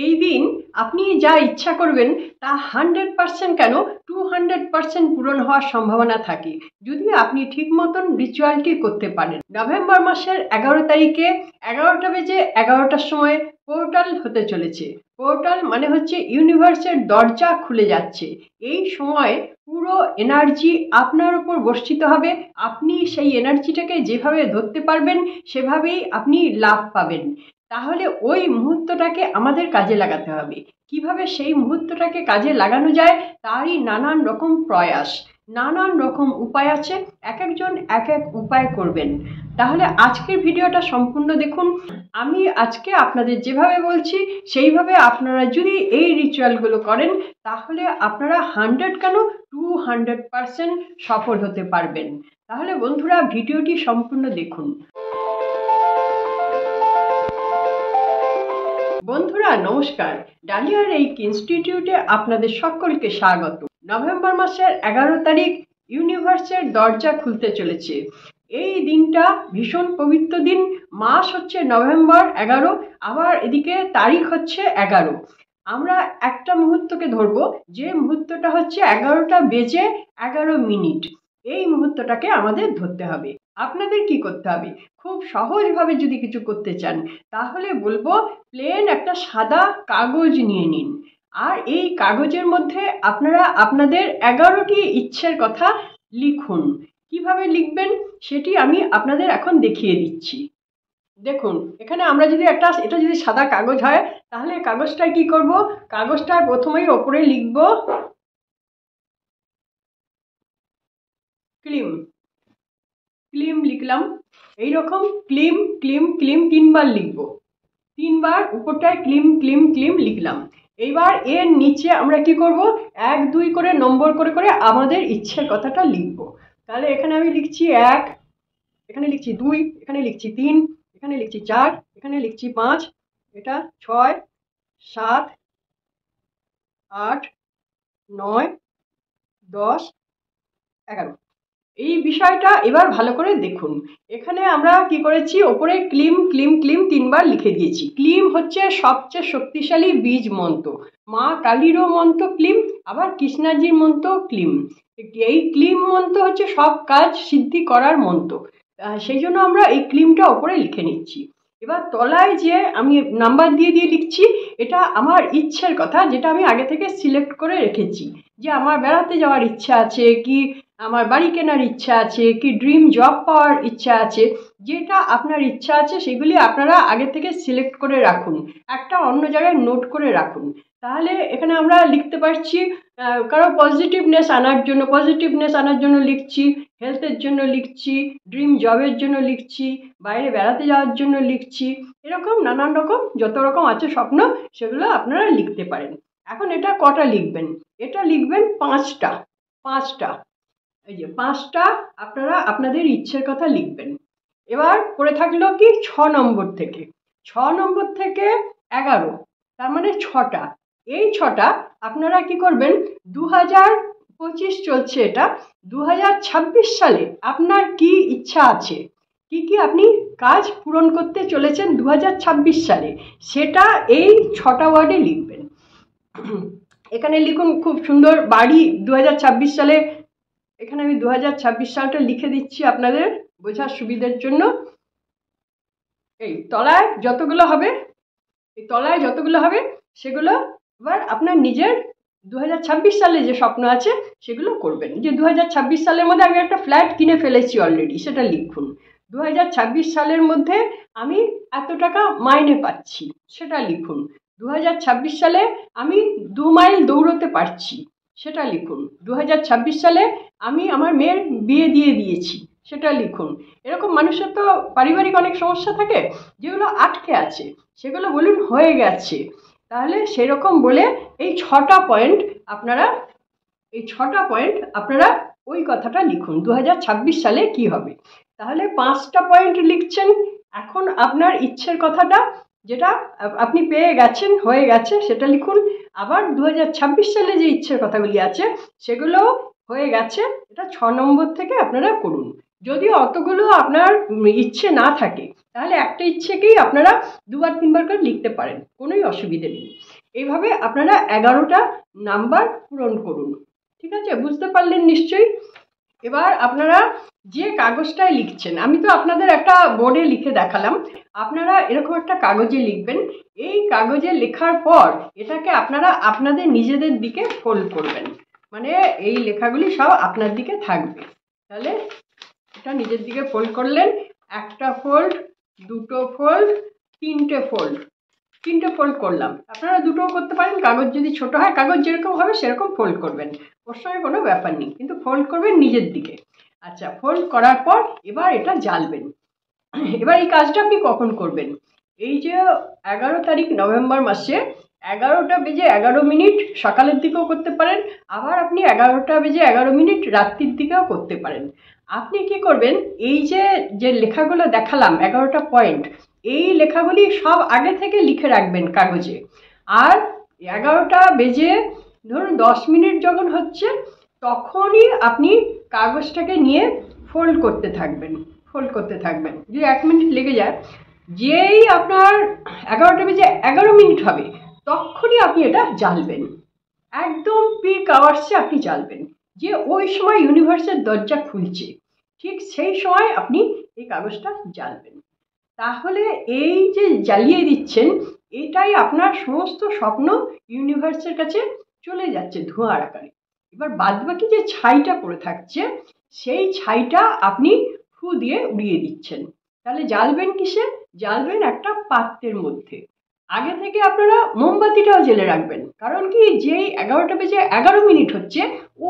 এই দিন আপনি যা ইচ্ছা করবেন তা 100% কেন 200% পূরণ হওয়ার সম্ভাবনা থাকে যদি আপনি ঠিক মতন রিচুয়ালটি করতে পারেন। নভেম্বর মাসের 11 তারিখে 11টা বেজে 11টার সময় পোর্টাল হতে চলেছে। পোর্টাল মানে হচ্ছে ইউনিভার্সের দরজা খুলে যাচ্ছে। এই সময় পুরো এনার্জি আপনার উপর বর্ষিত হবে। আপনি সেই এনার্জিটাকে যেভাবে ধরতে পারবেন সেভাবেই আপনি লাভ পাবেন। তাহলে ওই মুহূর্তটাকে আমাদের কাজে লাগাতে হবে। কিভাবে সেই মুহূর্তটাকে কাজে লাগানো যায় তারই নানান রকম প্রয়াস, নানান রকম উপায় আছে। এক একজন এক এক উপায় করবেন। তাহলে আজকের ভিডিওটা সম্পূর্ণ দেখুন। আমি আজকে আপনাদের যেভাবে বলছি সেইভাবে আপনারা যদি এই রিচুয়ালগুলো করেন তাহলে আপনারা 100 কেন 200% সফল হতে পারবেন। তাহলে বন্ধুরা ভিডিওটি সম্পূর্ণ দেখুন। বন্ধুরা নমস্কার, ডালিয়ার এই ইনস্টিটিউটে আপনাদের সকলকে স্বাগত। নভেম্বর মাসের 11 তারিখ ইউনিভার্সের দরজা খুলতে চলেছে। এই দিনটা ভীষণ পবিত্র দিন। মাস হচ্ছে নভেম্বর 11, আবার এদিকে তারিখ হচ্ছে 11। আমরা একটা মুহূর্তকে ধরবো, যে মুহূর্তটা হচ্ছে 11টা বেজে 11 মিনিট। এই মুহূর্তটাকে আমাদের ধরতে হবে। আপনাদের কি করতে হবে? খুব সহজভাবে যদি কিছু করতে চান তাহলে বলবো প্লেন একটা সাদা কাগজ নিয়ে নিন। আর এই কাগজের মধ্যে আপনারা আপনাদের 11টি ইচ্ছের কথা লিখুন। কিভাবে লিখবেন সেটি আমি আপনাদের এখন দেখিয়ে দিচ্ছি। দেখুন, এখানে আমরা যদি এটা যদি সাদা কাগজ হয় তাহলে কাগজটায় কি করব, কাগজটায় প্রথমেই ওপরে লিখব ক্লিম। ক্লিম লিখলাম। এইরকম ক্লিম ক্লিম ক্লিম 3বার লিখব। 3বার উপরটায় ক্লিম ক্লিম ক্লিম লিখলাম। এইবার এর নিচে আমরা কি করব, 1 2 করে নম্বর করে করে আমাদের ইচ্ছের কথাটা লিখব। তাহলে এখানে আমি লিখছি 1, এখানে লিখছি 2, এখানে লিখছি 3, এখানে লিখছি 4, এখানে লিখছি 5, এটা 6, 7, 8, 9, 10, 11। এই বিষয়টা এবার ভালো করে দেখুন। এখানে আমরা কি করেছি, ওপরে ক্লিম ক্লিম ক্লিম 3বার লিখে দিয়েছি। ক্লিম হচ্ছে সবচেয়ে শক্তিশালী বীজ মন্ত্র, মা কালীরও মন্ত্র ক্লিম, আবার কৃষ্ণাজির মন্ত্র ক্লিম। এই ক্লিম মন্ত্র হচ্ছে সব কাজ সিদ্ধি করার মন্ত্র। সেই জন্য আমরা এই ক্লিমটা ওপরে লিখে নিচ্ছি। এবার তলায় যে আমি নাম্বার দিয়ে দিয়ে লিখছি, এটা আমার ইচ্ছের কথা, যেটা আমি আগে থেকে সিলেক্ট করে রেখেছি। যে আমার বেড়াতে যাওয়ার ইচ্ছা আছে, কি আমার বাড়ি কেনার ইচ্ছা আছে, কি ড্রিম জব পাওয়ার ইচ্ছা আছে, যেটা আপনার ইচ্ছা আছে সেগুলি আপনারা আগে থেকে সিলেক্ট করে রাখুন, একটা অন্য জায়গায় নোট করে রাখুন। তাহলে এখানে আমরা লিখতে পারছি কারো পজিটিভনেস আনার জন্য লিখছি, হেলথের জন্য লিখছি, ড্রিম জবের জন্য লিখছি, বাইরে বেড়াতে যাওয়ার জন্য লিখছি। এরকম নানান রকম যত রকম আছে স্বপ্ন সেগুলো আপনারা লিখতে পারেন। এখন এটা কটা লিখবেন? এটা লিখবেন 5টা। 5টা, এই যে 5টা আপনারা আপনাদের ইচ্ছের কথা লিখবেন। এবার পড়ে থাকলো কি 6 নম্বর থেকে, 6 নম্বর থেকে 11, তার মানে 6টা। এই 6টা আপনারা কি করবেন, 2025 চলছে, এটা 2026 সালে আপনার কি ইচ্ছা আছে, কি কি আপনি কাজ পূরণ করতে চলেছেন 2026 সালে, সেটা এই 6টা ওয়ার্ডে লিখবেন। এখানে লিখুন খুব সুন্দর বাড়ি 2026 সালে। এখানে আমি 2026 সালটা লিখে দিচ্ছি আপনাদের বোঝার সুবিধার জন্য। এই তলায় যতগুলো হবে সেগুলো এবার আপনার নিজের 2026 সালে যে স্বপ্ন আছে সেগুলো করবেন। যে 2026 সালের মধ্যে আমি একটা ফ্ল্যাট কিনে ফেলেছি অলরেডি, সেটা লিখুন। 2026 সালের মধ্যে আমি এত টাকা মাইনে পাচ্ছি, সেটা লিখুন। 2026 সালে আমি 2 মাইল দৌড়তে পারছি, সেটা লিখুন। 2026 সালে আমি আমার মেয়ের বিয়ে দিয়ে দিয়েছি, সেটা লিখুন। এরকম মানুষের তো পারিবারিক অনেক সমস্যা থাকে যেগুলো আটকে আছে, সেগুলো বলুন হয়ে গেছে। তাহলে সেরকম বলে এই 6টা পয়েন্ট আপনারা ওই কথাটা লিখুন 2026 সালে কি হবে। তাহলে 5টা পয়েন্ট লিখছেন। এখন আপনার ইচ্ছের কথাটা যেটা আপনি পেয়ে গেছেন, হয়ে গেছে, সেটা লিখুন। আবার 2026 সালে যে ইচ্ছের কথাগুলি আছে সেগুলো হয়ে গেছে, এটা 6 নম্বর থেকে আপনারা করুন। যদি অতগুলো আপনার ইচ্ছে না থাকে তাহলে একটা ইচ্ছেকেই আপনারা দুবার তিনবার করে লিখতে পারেন, কোনোই অসুবিধে নেই। এইভাবে আপনারা 11টা নাম্বার পূরণ করুন। ঠিক আছে, বুঝতে পারলেন নিশ্চয়ই? এবার আপনারা যে কাগজটায় লিখছেন, আমি তো আপনাদের একটা বোর্ডে লিখে দেখালাম, আপনারা এরকম একটা কাগজে লিখবেন। এই কাগজে লেখার পর এটাকে আপনারা আপনাদের নিজেদের দিকে ফোল্ড করবেন, মানে এই লেখাগুলি সব আপনার দিকে থাকবে। তাহলে এটা নিজের দিকে ফোল্ড করলেন, একটা ফোল্ড, দুটো ফোল্ড, তিনটে ফোল্ড করলাম। আপনারা দুটোও করতে পারেন, কাগজ যদি ছোট হয়, কাগজ যেরকম হবে সেরকম ফোল্ড করবেন, ওর সঙ্গে কোনো ব্যাপার নেই, কিন্তু ফোল্ড করবেন নিজের দিকে। আচ্ছা, ফোল্ড করার পর এবার এটা জ্বালবেন। এবার এই কাজটা আপনি কখন করবেন? এই যে 11 তারিখ নভেম্বর মাসে 11টা বেজে 11 মিনিট সকালের দিকেও করতে পারেন, আবার আপনি 11টা বেজে 11 মিনিট রাত্রির দিকেও করতে পারেন। আপনি কি করবেন, এই যে যে লেখাগুলো দেখালাম 11টা পয়েন্ট, এই লেখাগুলি সব আগে থেকে লিখে রাখবেন কাগজে। আর 11টা বেজে ধরুন 10 মিনিট যখন হচ্ছে তখনই আপনি কাগজটাকে নিয়ে ফোল্ড করতে থাকবেন। যদি 1 মিনিট লেগে যায়, যেই আপনার 11টা বেজে 11 মিনিট হবে তখনই আপনি এটা জ্বালবেন, একদম পিক আওয়ার্সে আপনি জ্বালবেন, যে ওই সময় ইউনিভার্সের দরজা খুলছে, ঠিক সেই সময় আপনি এই কাগজটা জ্বালবেন। তাহলে এই যে জ্বালিয়ে দিচ্ছেন, এটাই আপনার সমস্ত স্বপ্ন ইউনিভার্সের কাছে চলে যাচ্ছে ধোঁয়ার আকারে। এবার বাদবাকি যে ছাইটা পড়ে থাকছে, সেই ছাইটা আপনি ফু দিয়ে উড়িয়ে দিচ্ছেন। তাহলে জ্বালবেন কিসে? জ্বালবেন একটা পাত্রের মধ্যে। আগে থেকে আপনারা মোমবাতিটাও জ্বেলে রাখবেন, কারণ কি, যেই 11টা বেজে 11 মিনিট হচ্ছে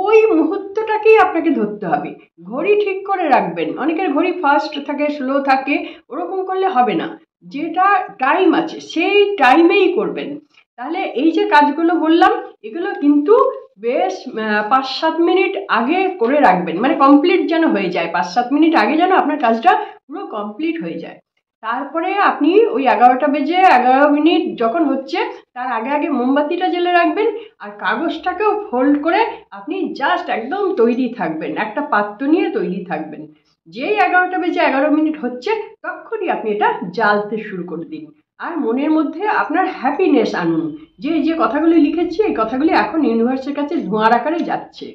ওই মুহূর্তটাকেই আপনাকে ধরতে হবে। ঘড়ি ঠিক করে রাখবেন, অনেকের ঘড়ি ফাস্ট থাকে, স্লো থাকে, ওরকম করলে হবে না, যেটা টাইম আছে সেই টাইমেই করবেন। তাহলে এই যে কাজগুলো বললাম, এগুলো কিন্তু বেশ 5-7 মিনিট আগে করে রাখবেন, মানে কমপ্লিট যেন হয়ে যায়, 5-7 মিনিট আগে যেন আপনার কাজটা পুরো কমপ্লিট হয়ে যায়। তারপরে আপনি ওই 11টা বেজে 11 মিনিট যখন হচ্ছে তার আগে আগে মোমবাতিটা জ্বেলে রাখবেন, আর কাগজটাকেও ফোল্ড করে আপনি জাস্ট একদম তৈরি থাকবেন, একটা পাত্র নিয়ে তৈরি থাকবেন। যেই 11টা বেজে 11 মিনিট হচ্ছে তখনই আপনি এটা জ্বালতে শুরু করে দিন, আর মনের মধ্যে আপনার হ্যাপিনেস আনুন, যে এই যে কথাগুলি লিখেছি এই কথাগুলি এখন ইউনিভার্সের কাছে ধোঁয়ার আকারে যাচ্ছে।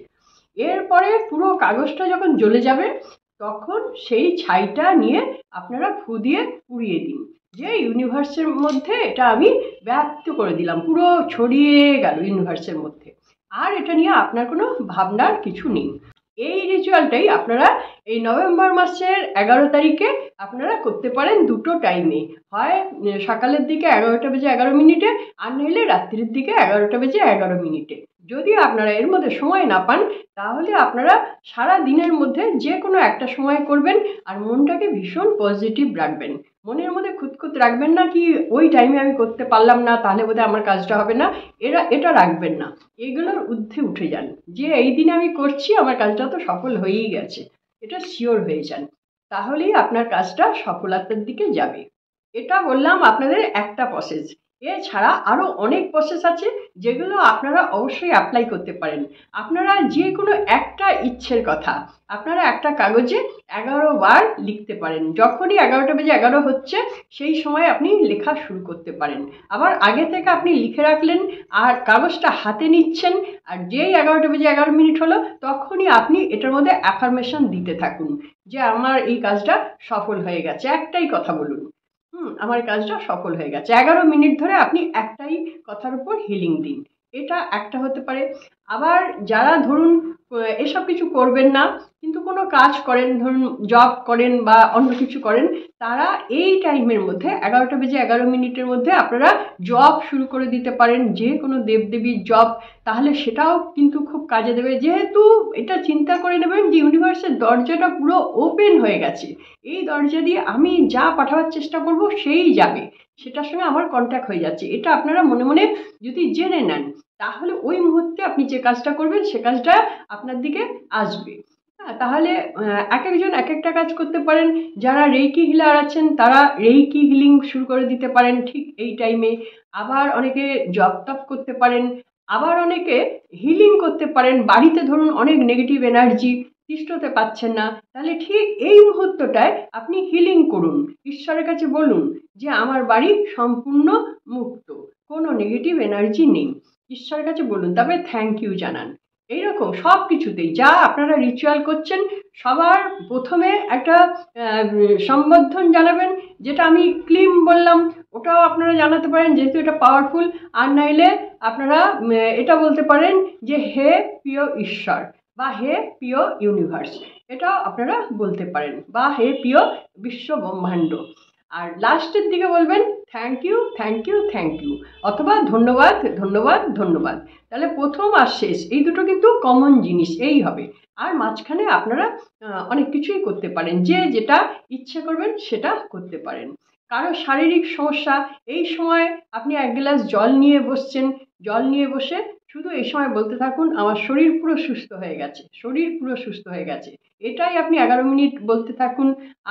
এরপরে পুরো কাগজটা যখন জ্বলে যাবে তখন সেই ছাইটা নিয়ে আপনারা ফু দিয়ে উড়িয়ে দিন, যে ইউনিভার্সের মধ্যে এটা আমি ব্যক্ত করে দিলাম, পুরো ছড়িয়ে গেল ইউনিভার্সের মধ্যে, আর এটা নিয়ে আপনার কোনো ভাবনার কিছু নেই। এই রিচুয়ালটাই আপনারা এই নভেম্বর মাসের 11 তারিখে আপনারা করতে পারেন দুটো টাইমে, হয় সকালের দিকে 11টা বেজে 11 মিনিটে, আর নইলে রাত্রির দিকে 11টা বেজে 11 মিনিটে। যদি আপনারা এর মধ্যে সময় না পান তাহলে আপনারা সারা দিনের মধ্যে যে কোনো একটা সময় করবেন, আর মনটাকে ভীষণ পজিটিভ রাখবেন, মনের মধ্যে খুঁতখুত রাখবেন না কি ওই টাইমে আমি করতে পারলাম না তাহলে বোধহয় আমার কাজটা হবে না, এটা রাখবেন না। এইগুলোর ঊর্ধ্বে উঠে যান, যে এই দিনে আমি করছি, আমার কাজটা তো সফল হয়েই গেছে, এটা শিওর হয়ে যান, তাহলেই আপনার কাজটা সফলতার দিকে যাবে। এটা বললাম আপনাদের একটা প্রসেস, এছাড়া আরও অনেক প্রসেস আছে যেগুলো আপনারা অবশ্যই অ্যাপ্লাই করতে পারেন। আপনারা যে কোনো একটা ইচ্ছের কথা আপনারা একটা কাগজে 11 বার লিখতে পারেন, যখনই 11টা বেজে 11 হচ্ছে সেই সময় আপনি লেখা শুরু করতে পারেন। আবার আগে থেকে আপনি লিখে রাখলেন আর কাগজটা হাতে নিচ্ছেন, আর যেই 11টা বেজে 11 মিনিট হলো তখনই আপনি এটার মধ্যে অ্যাফার্মেশন দিতে থাকুন যে আমার এই কাজটা সফল হয়ে গেছে, একটাই কথা বলুন, আমার কাজটা সফল হয়ে গেছে। 11 মিনিট ধরে আপনি একটাই কথার উপর হিলিং দিন, এটা একটা হতে পারে। আবার যারা ধরুন এসব কিছু করবেন না কিন্তু কোনো কাজ করেন, ধরুন জব করেন বা অন্য কিছু করেন, তারা এই টাইমের মধ্যে 11টা বেজে 11 মিনিটের মধ্যে আপনারা জব শুরু করে দিতে পারেন, যে কোনো দেবদেবীর জব, তাহলে সেটাও কিন্তু খুব কাজে দেবে। যেহেতু এটা চিন্তা করে নেবেন যে ইউনিভার্সের দরজাটা পুরো ওপেন হয়ে গেছে, এই দরজা দিয়ে আমি যা পাঠাবার চেষ্টা করব সেই যাবে, সেটার সঙ্গে আমার কন্ট্যাক্ট হয়ে যাচ্ছে, এটা আপনারা মনে মনে যদি জেনে নেন তাহলে ওই মুহূর্তে আপনি যে কাজটা করবেন সে কাজটা আপনার দিকে আসবে। হ্যাঁ, তাহলে এক একজন এক একটা কাজ করতে পারেন। যারা রেইকি হিলার আছেন তারা রেইকি হিলিং শুরু করে দিতে পারেন ঠিক এই টাইমে। আবার অনেকে জপ তপ করতে পারেন, আবার অনেকে হিলিং করতে পারেন বাড়িতে, ধরুন অনেক নেগেটিভ এনার্জি তিষ্ঠতে পাচ্ছেন না, তাহলে ঠিক এই মুহূর্তটায় আপনি হিলিং করুন। ঈশ্বরের কাছে বলুন যে আমার বাড়ি সম্পূর্ণ মুক্ত, কোনো নেগেটিভ এনার্জি নেই। ঈশ্বরের কাছে বলুন, তবে থ্যাংক ইউ জানান। এইরকম সব কিছুতেই যা আপনারা রিচুয়াল করছেন সবার প্রথমে একটা সম্বোধন জানাবেন, যেটা আমি ক্লিম বললাম ওটাও আপনারা জানাতে পারেন যেহেতু এটা পাওয়ারফুল। আর নাইলে আপনারা এটা বলতে পারেন যে হে প্রিয় ঈশ্বর বা হে প্রিয় ইউনিভার্স, এটাও আপনারা বলতে পারেন, বা হে প্রিয় বিশ্ব ব্রহ্মাণ্ড। আর লাস্টের দিকে বলবেন thank you thank you thank you, অথবা ধন্যবাদ ধন্যবাদ ধন্যবাদ। তাহলে প্রথম আর শেষ এই দুটো কিন্তু কমন জিনিস এই হবে। আর মাঝখানে আপনারা অনেক কিছুই করতে পারেন, যে যেটা ইচ্ছে করবেন সেটা করতে পারেন। কারো শারীরিক সমস্যা, এই সময় আপনি এক গ্লাস জল নিয়ে বসছেন, জল নিয়ে বসে শুধু এই সময় বলতে থাকুন আমার শরীর পুরো সুস্থ হয়ে গেছে, শরীর পুরো সুস্থ হয়ে গেছে। এটাই আপনি 11 মিনিট বলতে থাকুন।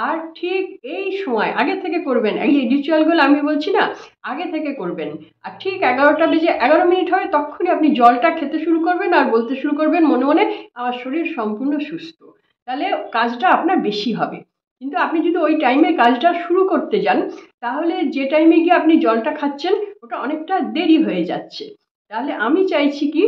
আর ঠিক এই সময় আগে থেকে করবেন, এই রিচুয়ালগুলো আমি বলছি না, আগে থেকে করবেন। আর ঠিক 11টা বেজে 11 মিনিট হয় তখনই আপনি জলটা খেতে শুরু করবেন আর বলতে শুরু করবেন মনে মনে আমার শরীর সম্পূর্ণ সুস্থ। তাহলে কাজটা আপনার বেশি হবে। কিন্তু আপনি যদি ওই টাইমে কাজটা শুরু করতে যান, তাহলে যে টাইমে গিয়ে আপনি জলটা খাচ্ছেন ওটা অনেকটা দেরি হয়ে যাচ্ছে। তাহলে আমি চাইছি কি,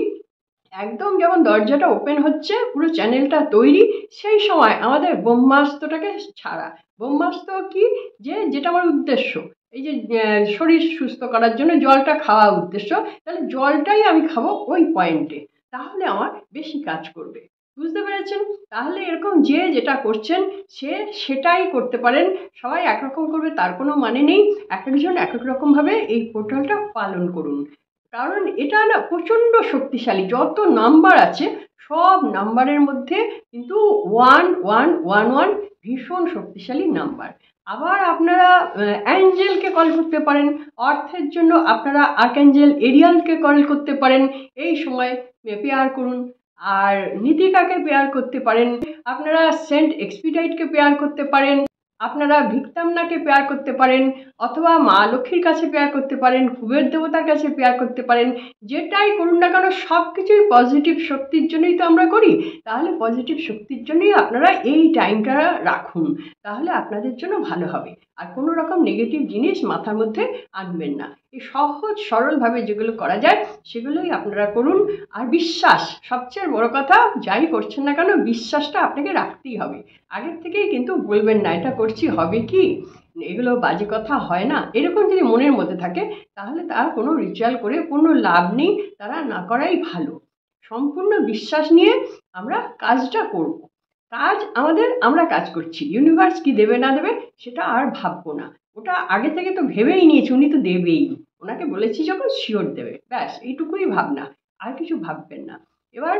একদম যেমন দরজাটা ওপেন হচ্ছে পুরো চ্যানেলটা তৈরি, সেই সময় আমাদের ব্রহ্মাস্ত্রটাকে ছাড়া। ব্রহ্মাস্ত্র কি, যে যেটা আমার উদ্দেশ্য, এই যে শরীর সুস্থ করার জন্য জলটা খাওয়া উদ্দেশ্য, তাহলে জলটাই আমি খাবো ওই পয়েন্টে, তাহলে আমার বেশি কাজ করবে। বুঝতে পেরেছেন? তাহলে এরকম যে যেটা করছেন সে সেটাই করতে পারেন। সবাই একরকম করবে তার কোনো মানে নেই, এক একজন এক এক রকমভাবে এই পোর্টালটা পালন করুন। কারণ এটা না প্রচণ্ড শক্তিশালী, যত নাম্বার আছে সব নাম্বারের মধ্যে কিন্তু 1111 ভীষণ শক্তিশালী নাম্বার। আবার আপনারা অ্যাঞ্জেলকে কল করতে পারেন, অর্থের জন্য আপনারা আর্কঅ্যাঞ্জেল এরিয়ালকে কল করতে পারেন, এই সময় পেয়ার করুন। আর নীতিকাকে পেয়ার করতে পারেন, আপনারা সেন্ট এক্সপিডাইটকে পেয়ার করতে পারেন, আপনারা ভিক্তামনাকে পেয়ার করতে পারেন, অথবা মা লক্ষ্মীর কাছে পেয়ার করতে পারেন, কুবের দেবতার কাছে পেয়ার করতে পারেন। যেটাই করুন না কেন সব কিছুই পজিটিভ শক্তির জন্যই তো আমরা করি, তাহলে পজিটিভ শক্তির জন্যই আপনারা এই টাইমটা রাখুন, তাহলে আপনাদের জন্য ভালো হবে। আর কোনো রকম নেগেটিভ জিনিস মাথার মধ্যে আনবেন না। এই সহজ সরলভাবে যেগুলো করা যায় সেগুলোই আপনারা করুন। আর বিশ্বাস, সবচেয়ে বড় কথা, যাই করছেন না কেন বিশ্বাসটা আপনাকে রাখতেই হবে। আগের থেকেই কিন্তু বলবেন না এটা করছি হবে কি, এগুলো বাজে কথা হয় না, এরকম যদি মনের মধ্যে থাকে তাহলে তার কোনো রিচুয়াল করে কোনো লাভ নেই, তারা না করাই ভালো। সম্পূর্ণ বিশ্বাস নিয়ে আমরা কাজটা করব। কাজ আমাদের, আমরা কাজ করছি, ইউনিভার্স কি দেবে না দেবে সেটা আর ভাববো না, ওটা আগে থেকে তো ভেবেই নিয়েছি উনি তো দেবেই, ওনাকে বলেছি যখন শিওর দেবে, ব্যাস এইটুকুই ভাবনা, আর কিছু ভাববেন না। এবার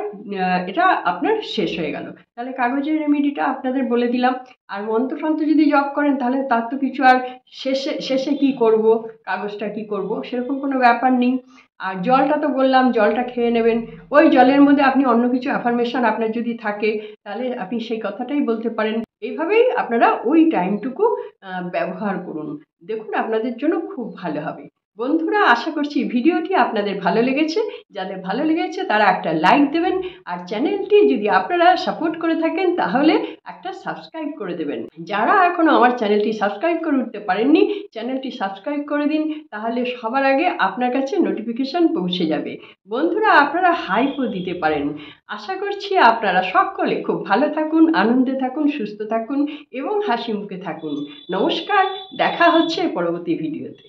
এটা আপনার শেষ হয়ে গেল। তাহলে কাগজের রেমেডিটা আপনাদের বলে দিলাম। আর মন্ত্রতন্ত্র যদি জপ করেন তাহলে তার তো কিছু আর শেষে শেষে কি করব, কাগজটা কি করব সেরকম কোনো ব্যাপার নেই। আর জলটা তো বললাম জলটা খেয়ে নেবেন, ওই জলের মধ্যে আপনি অন্য কিছু অ্যাফার্মেশন আপনার যদি থাকে তাহলে আপনি সেই কথাটাই বলতে পারেন। এইভাবেই আপনারা ওই টাইমটুকু ব্যবহার করুন, দেখুন আপনাদের জন্য খুব ভালো হবে। বন্ধুরা, আশা করছি ভিডিওটি আপনাদের ভালো লেগেছে। যাদের ভালো লেগেছে তারা একটা লাইক দেবেন, আর চ্যানেলটি যদি আপনারা সাপোর্ট করে থাকেন তাহলে একটা সাবস্ক্রাইব করে দেবেন। যারা এখনও আমার চ্যানেলটি সাবস্ক্রাইব করে উঠতে পারেননি, চ্যানেলটি সাবস্ক্রাইব করে দিন, তাহলে সবার আগে আপনার কাছে নোটিফিকেশান পৌঁছে যাবে। বন্ধুরা, আপনারা হাইপও দিতে পারেন। আশা করছি আপনারা সকলে খুব ভালো থাকুন, আনন্দে থাকুন, সুস্থ থাকুন এবং হাসি মুখে থাকুন। নমস্কার, দেখা হচ্ছে পরবর্তী ভিডিওতে।